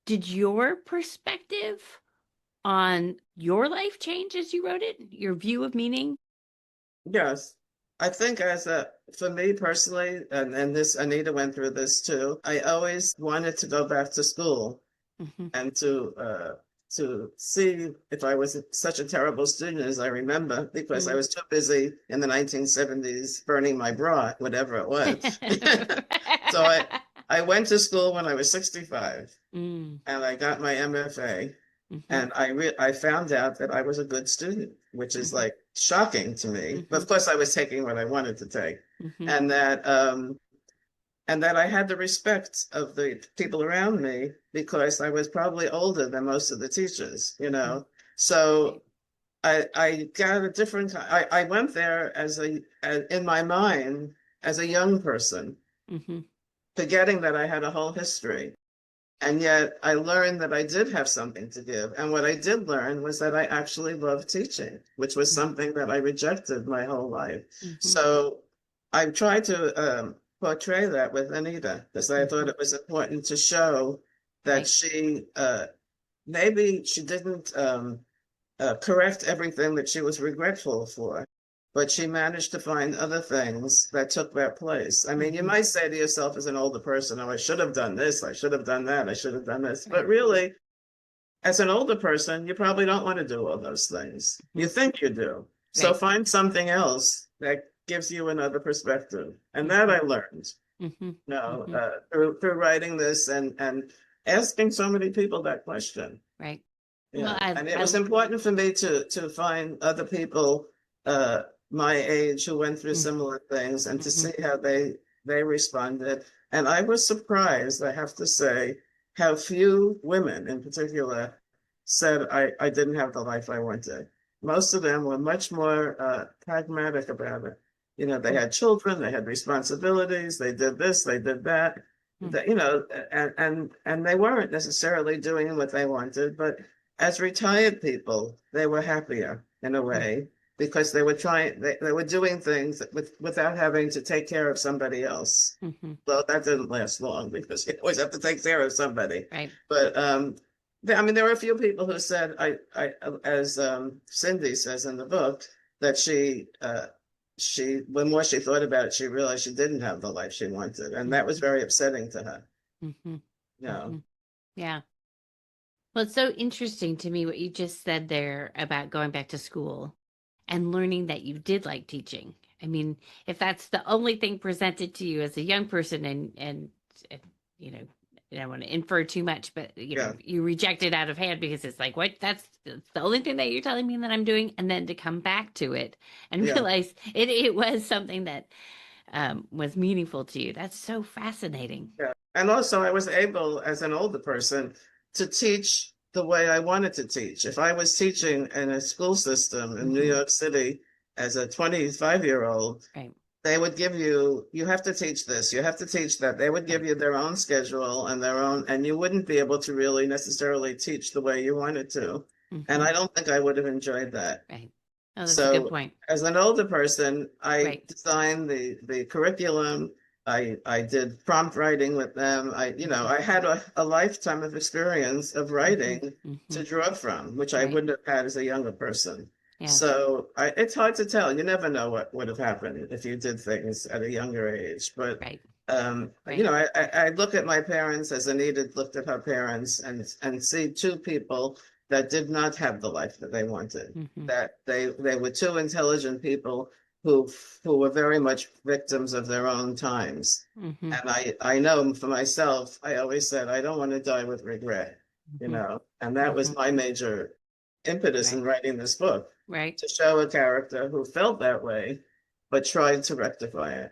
Did your perspective on your life change as you wrote it? Your view of meaning? Yes. I think for me personally, and this, Anita went through this too, I always wanted to go back to school Hmm. and to see if I was such a terrible student as I remember, because I Mm. was too busy in the 1970s burning my bra, whatever it was. So I went to school when I was 65 Mm. and I got my MFA. Hmm. And I found out that I was a good student, which is Hmm. like shocking to me. But Hmm. of course, I was taking what I wanted to take, Hmm. and that I had the respect of the people around me because I was probably older than most of the teachers, you Mm. know. So Right. I got a different. I went there in my mind as a young person, Hmm. forgetting that I had a whole history. And yet I learned that I did have something to give. And what I did learn was that I actually loved teaching, which was something that I rejected my whole life. Hmm. So I tried to portray that with Anita because I thought Hmm. it was important to show that Right. she maybe she didn't correct everything that she was regretful for. But she managed to find other things that took that place. I mean, you Hmm. might say to yourself as an older person, oh, I should have done this, I should have done that, I should have done this. But Right. really, as an older person, you probably don't want to do all those things. Hmm. You think you do. So Right. find something else that gives you another perspective. And that Hmm. I learned, Hmm. Hmm. through writing this and asking so many people that question. Right. Well, Yeah, and it was important for me to find other people uh my age who went through similar things and to hmm see how they responded. And I was surprised, I have to say, how few women in particular said I didn't have the life I wanted. Most of them were much more pragmatic about it. You know, they had children, they had responsibilities, they did this, they did that. That, you know, and they weren't necessarily doing what they wanted, but as retired people, they were happier in a way because they were doing things without having to take care of somebody else. hmm Well, that didn't last long because you always have to take care of somebody. Right. But I mean, there were a few people who said, as Cindy says in the book, that when more she thought about it, she realized she didn't have the life she wanted, and that was Hmm. very upsetting to her. Hmm. No, Hmm. Yeah. Well, it's so interesting to me what you just said there about going back to school and learning that you did like teaching. I mean, if that's the only thing presented to you as a young person and you know, I don't want to infer too much, but yeah, you reject it out of hand because it's like, what? That's the only thing that you're telling me that I'm doing, and then to come back to it and yeah. realize it was something that was meaningful to you. That's so fascinating. Yeah. And also, I was able, as an older person, to teach the way I wanted to teach. If I was teaching in a school system in New Hmm. York City as a 25-year-old, Right. they would give you, you have to teach this, you have to teach that. They would give Right. you their own schedule and their own, and you wouldn't be able to really necessarily teach the way you wanted to. And Hmm. I don't think I would have enjoyed that. Right. Oh, that's a good So point. as an older person, I Right. designed the curriculum. I did prompt writing with them. Hmm. I had a lifetime of experience of Hmm. writing Hmm. to draw from, which I Right. wouldn't have had as a younger person. Yeah. So it's hard to tell. You never know what would have happened if you did things at a younger age. But Right. Right. I look at my parents as Anita looked at her parents and see two people that did not have the life that they wanted, Hmm. that they were two intelligent people who who were very much victims of their own times. Hmm. And I know for myself, I always said I don't want to die with regret, Hmm. and that was Hmm. my major impetus in Right. writing this book, Right. to show a character who felt that way but tried to rectify it.